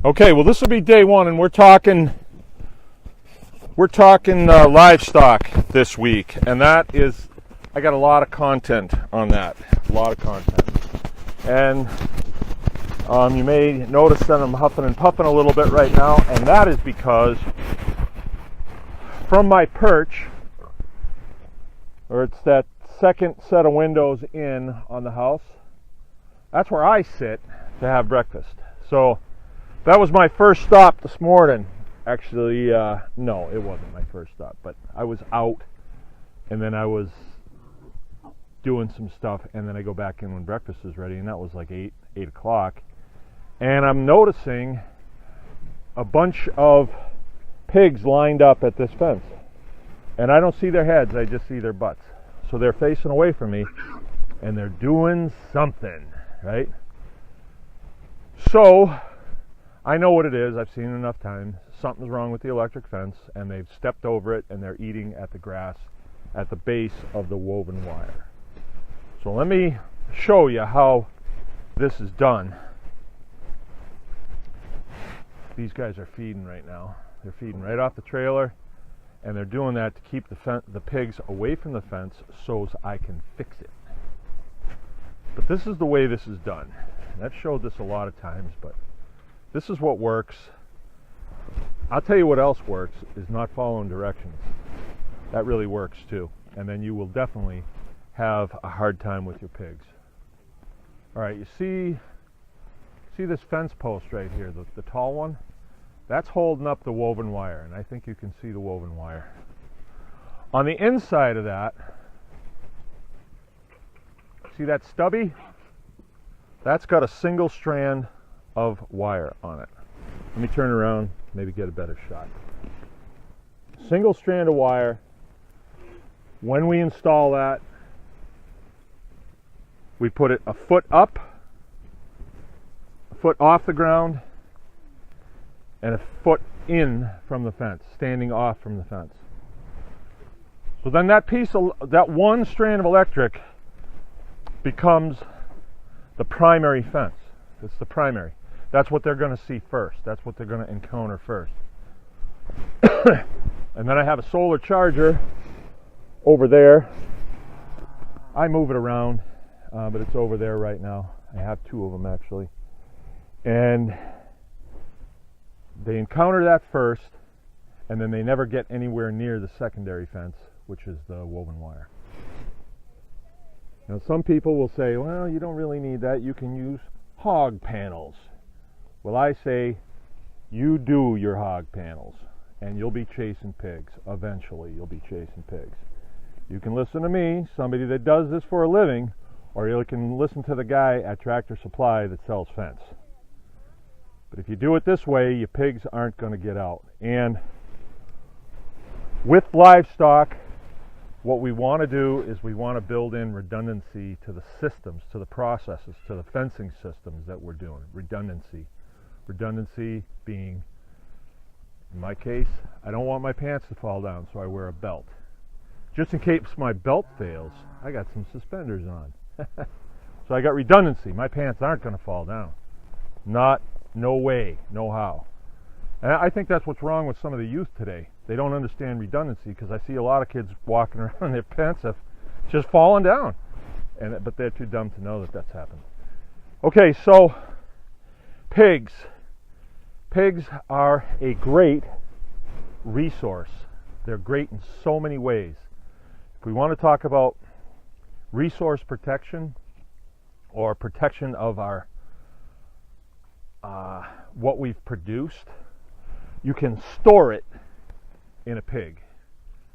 Okay, well this will be day one, and we're talking livestock this week, and that is, I got a lot of content on that, and you may notice that I'm huffing and puffing a little bit right now, and that is because from my perch, or it's that second set of windows in on the house, that's where I sit to have breakfast. So that was my first stop this morning. Actually, no, it wasn't my first stop, but I was out, and then I was doing some stuff, and then I go back in when breakfast is ready, and that was like 8 o'clock. And I'm noticing a bunch of pigs lined up at this fence. And I don't see their heads, I just see their butts. So they're facing away from me, and they're doing something, right? So I know what it is. I've seen it enough times. Something's wrong with the electric fence, and they've stepped over it, and they're eating at the grass at the base of the woven wire. So let me show you how this is done. These guys are feeding right now. They're feeding right off the trailer, and they're doing that to keep the pigs away from the fence so I can fix it. But this is the way this is done. And I've showed this a lot of times, but this is what works. I'll tell you what else works, is not following directions. That really works too. And then you will definitely have a hard time with your pigs. All right, you see this fence post right here, the tall one? That's holding up the woven wire, and I think you can see the woven wire. On the inside of that, see that stubby? That's got a single strand of wire on it. Let me turn around, maybe get a better shot. Single strand of wire. When we install that, we put it a foot up, a foot off the ground, and a foot in from the fence, standing off from the fence. So then that one strand of electric becomes the primary fence. It's the primary. That's what they're going to see first. That's what they're going to encounter first. And then I have a solar charger over there. I move it around, but it's over there right now. I have two of them actually. And they encounter that first, and then they never get anywhere near the secondary fence, which is the woven wire. Now some people will say, well, you don't really need that. You can use hog panels. Well, I say, you do your hog panels, and you'll be chasing pigs. Eventually, you'll be chasing pigs. You can listen to me, somebody that does this for a living, or you can listen to the guy at Tractor Supply that sells fence. But if you do it this way, your pigs aren't going to get out. And with livestock, what we want to do is we want to build in redundancy to the systems, to the processes, to the fencing systems that we're doing. Redundancy. Redundancy being, in my case, I don't want my pants to fall down, so I wear a belt. Just in case my belt fails, I got some suspenders on. So I got redundancy. My pants aren't going to fall down. No way, no how. And I think that's what's wrong with some of the youth today. They don't understand redundancy, because I see a lot of kids walking around and their pants have just fallen down. But they're too dumb to know that that's happened. Okay, so pigs. Pigs are a great resource. They're great in so many ways. If we want to talk about resource protection, or protection of our what we've produced, you can store it in a pig,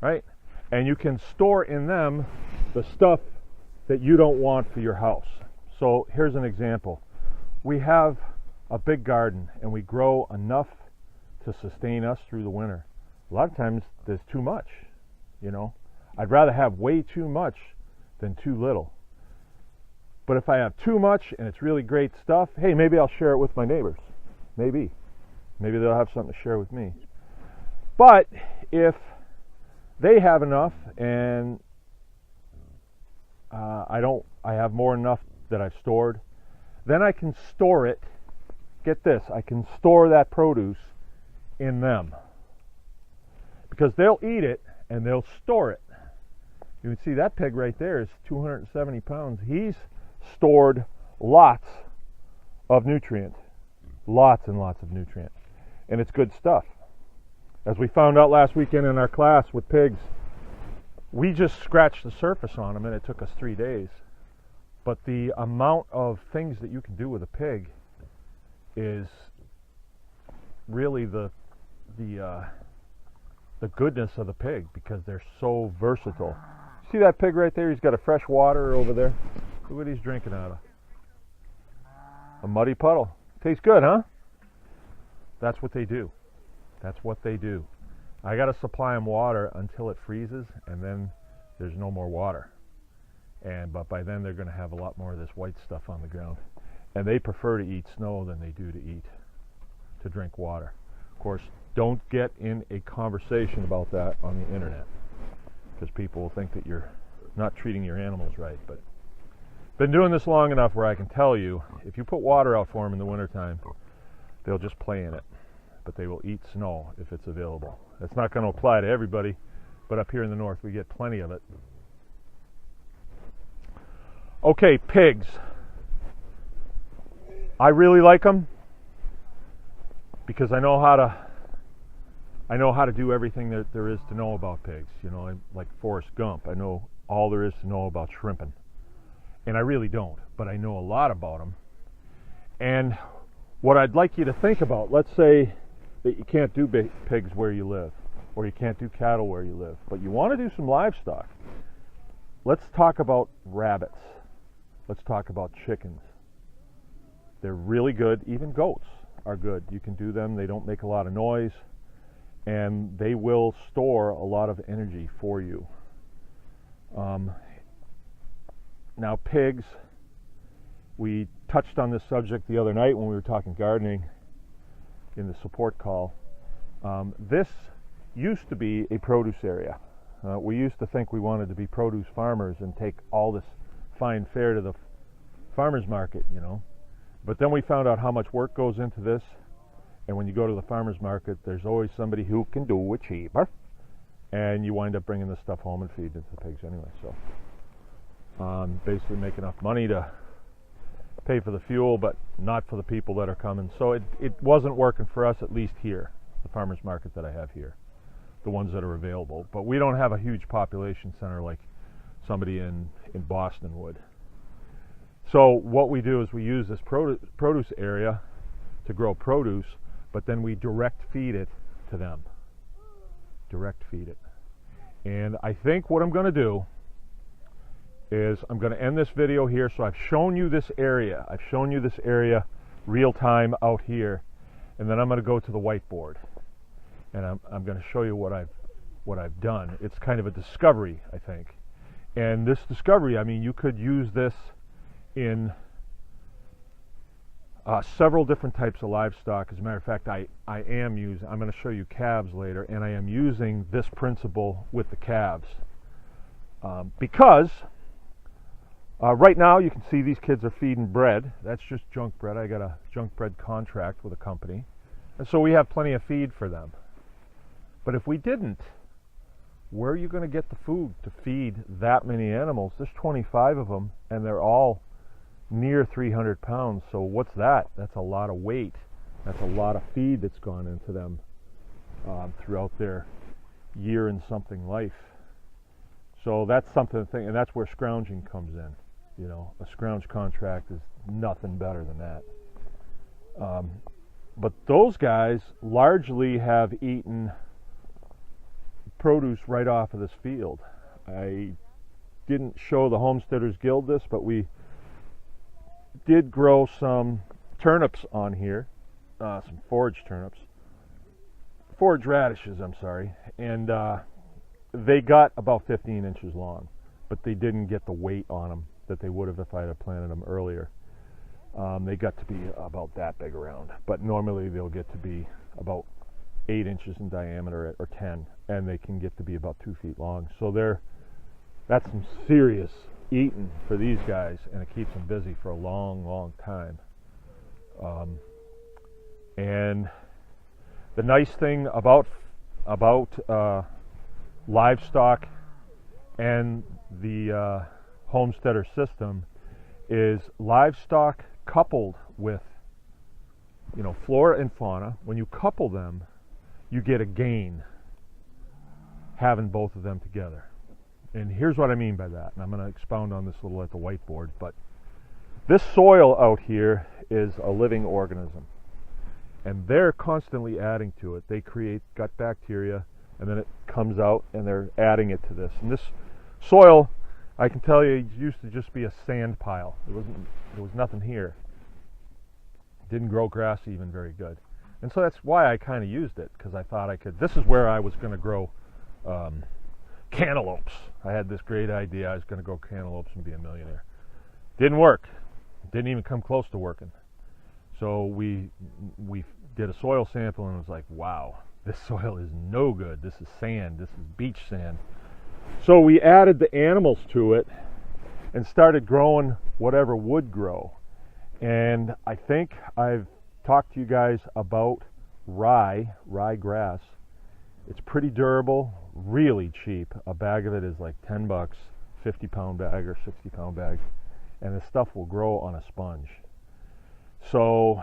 right? And you can store in them the stuff that you don't want for your house. So here's an example. We have a big garden, and we grow enough to sustain us through the winter. A lot of times there's too much, you know. I'd rather have way too much than too little. But if I have too much and it's really great stuff, hey, maybe I'll share it with my neighbors. Maybe they'll have something to share with me. But if they have enough and I have more enough that I've stored, then I can store it get this, I can store that produce in them, because they'll eat it and they'll store it. You can see that pig right there is 270 pounds. He's stored lots of nutrient, lots and lots of nutrient, and it's good stuff. As we found out last weekend in our class with pigs, we just scratched the surface on them and it took us 3 days. But the amount of things that you can do with a pig is really the goodness of the pig, because they're so versatile. See that pig right there? He's got a fresh water over there. Look what he's drinking out of. A muddy puddle. Tastes good, huh? That's what they do. That's what they do. I got to supply them water until it freezes, and then there's no more water. But by then they're going to have a lot more of this white stuff on the ground. And they prefer to eat snow than they do to drink water. Of course, don't get in a conversation about that on the internet, because people will think that you're not treating your animals right. But been doing this long enough where I can tell you, if you put water out for them in the wintertime, they'll just play in it. But they will eat snow if it's available. That's not going to apply to everybody, but up here in the north we get plenty of it. Okay, pigs. I really like them because I know how to do everything that there is to know about pigs. You know, I'm like Forrest Gump. I know all there is to know about shrimping. And I really don't, but I know a lot about them. And what I'd like you to think about, let's say that you can't do pigs where you live, or you can't do cattle where you live, but you want to do some livestock. Let's talk about rabbits. Let's talk about chickens. They're really good. Even goats are good. You can do them. They don't make a lot of noise, and they will store a lot of energy for you. Now, pigs, we touched on this subject the other night when we were talking gardening in the support call. This used to be a produce area. We used to think we wanted to be produce farmers and take all this fine fare to the farmer's market, you know. But then we found out how much work goes into this, and when you go to the farmer's market, there's always somebody who can do it cheaper, and you wind up bringing the stuff home and feeding it to the pigs anyway. So basically make enough money to pay for the fuel, but not for the people that are coming. So it wasn't working for us, at least here, the farmer's market that I have here, the ones that are available. But we don't have a huge population center like somebody in Boston would. So what we do is we use this produce area to grow produce, but then we direct feed it to them. Direct feed it. And I think what I'm going to do is I'm going to end this video here. So I've shown you this area. I've shown you this area real time out here, and then I'm going to go to the whiteboard, and I'm going to show you what I've done. It's kind of a discovery, I think. And this discovery, I mean, you could use this in several different types of livestock. As a matter of fact, I'm going to show you calves later, and I am using this principle with the calves because right now you can see these kids are feeding bread. That's just junk bread. I got a junk bread contract with a company, and so we have plenty of feed for them. But if we didn't, where are you going to get the food to feed that many animals? There's 25 of them, and they're all near 300 pounds. So what's that? That's a lot of weight. That's a lot of feed that's gone into them throughout their year and something life. So that's something to think, and that's where scrounging comes in. You know, a scrounge contract is nothing better than that. But those guys largely have eaten produce right off of this field. I didn't show the Homesteaders Guild this, but we did grow some turnips on here, some forage turnips, forage radishes, I'm sorry, and they got about 15 inches long, but they didn't get the weight on them that they would have if I had planted them earlier. They got to be about that big around, but normally they'll get to be about 8 inches in diameter or 10, and they can get to be about 2 feet long. So that's some serious eating for these guys, and it keeps them busy for a long, long time. And the nice thing about livestock and the homesteader system is livestock coupled with, you know, flora and fauna. When you couple them, you get a gain having both of them together. And here's what I mean by that, and I'm going to expound on this a little at the whiteboard. But this soil out here is a living organism, and they're constantly adding to it. They create gut bacteria, and then it comes out and they're adding it to this. And this soil, I can tell you, used to just be a sand pile. There was nothing here. Didn't grow grass even very good. And so that's why I kind of used it, because I thought I could. This is where I was going to grow cantaloupes. I had this great idea. I was going to grow cantaloupes and be a millionaire. Didn't work. Didn't even come close to working. So we did a soil sample, and it was like, wow, this soil is no good. This is sand. This is beach sand. So we added the animals to it and started growing whatever would grow. And I think I've talked to you guys about rye grass. It's pretty durable, really cheap. A bag of it is like 10 bucks, 50-pound bag or 60-pound bag. And this stuff will grow on a sponge. So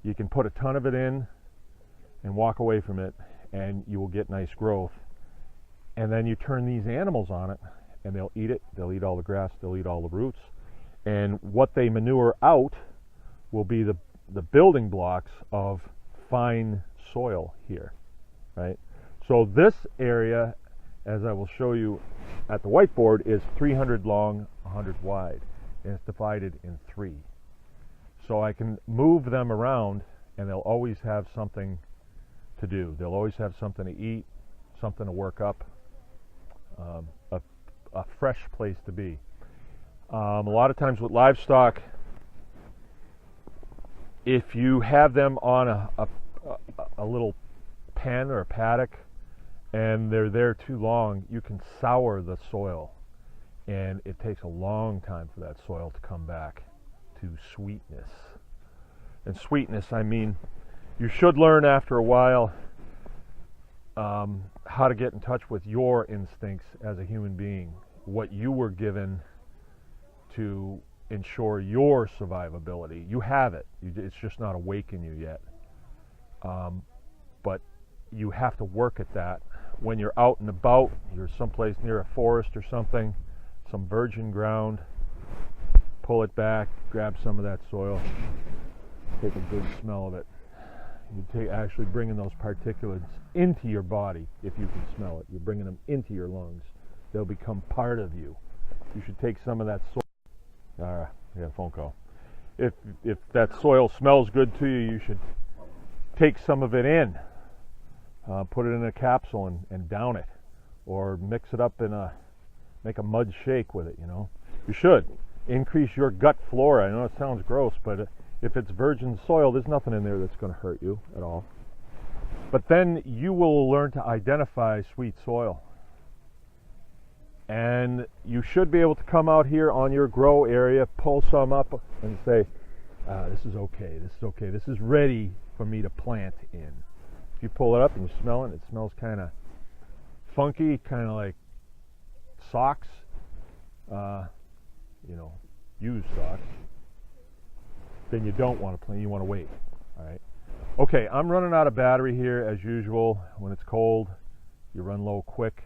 you can put a ton of it in and walk away from it, and you will get nice growth. And then you turn these animals on it, and they'll eat it. They'll eat all the grass. They'll eat all the roots. And what they manure out will be the building blocks of fine soil here, right? So this area, as I will show you at the whiteboard, is 300 long, 100 wide, and it's divided in 3. So I can move them around, and they'll always have something to do. They'll always have something to eat, something to work up, a fresh place to be. A lot of times with livestock, if you have them on a little pen or a paddock and they're there too long, you can sour the soil, and it takes a long time for that soil to come back to sweetness. And sweetness, I mean, you should learn after a while how to get in touch with your instincts as a human being, what you were given to ensure your survivability. You have it. It's just not awake in you yet. But you have to work at that. When you're out and about, you're someplace near a forest or something, some virgin ground, pull it back, grab some of that soil, take a good smell of it. You actually bringing those particulates into your body. If you can smell it, you're bringing them into your lungs. They'll become part of you. You should take some of that soil. I got a phone call. If that soil smells good to you, you should take some of it in, put it in a capsule and down it, or mix it up make a mud shake with it. You know, you should increase your gut flora. I know it sounds gross, but if it's virgin soil, there's nothing in there that's going to hurt you at all. But then you will learn to identify sweet soil. And you should be able to come out here on your grow area, pull some up, and say, this is okay, this is okay, this is ready for me to plant in. If you pull it up and you smell it, it smells kind of funky, kind of like socks, used socks, then you don't want to plant, you want to wait. All right. Okay, I'm running out of battery here as usual. When it's cold, you run low quick.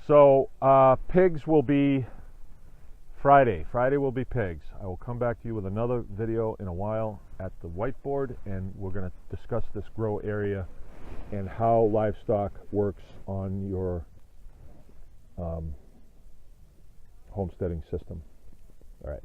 So pigs will be Friday. Friday will be pigs. I will come back to you with another video in a while at the whiteboard, and we're going to discuss this grow area and how livestock works on your homesteading system. All right.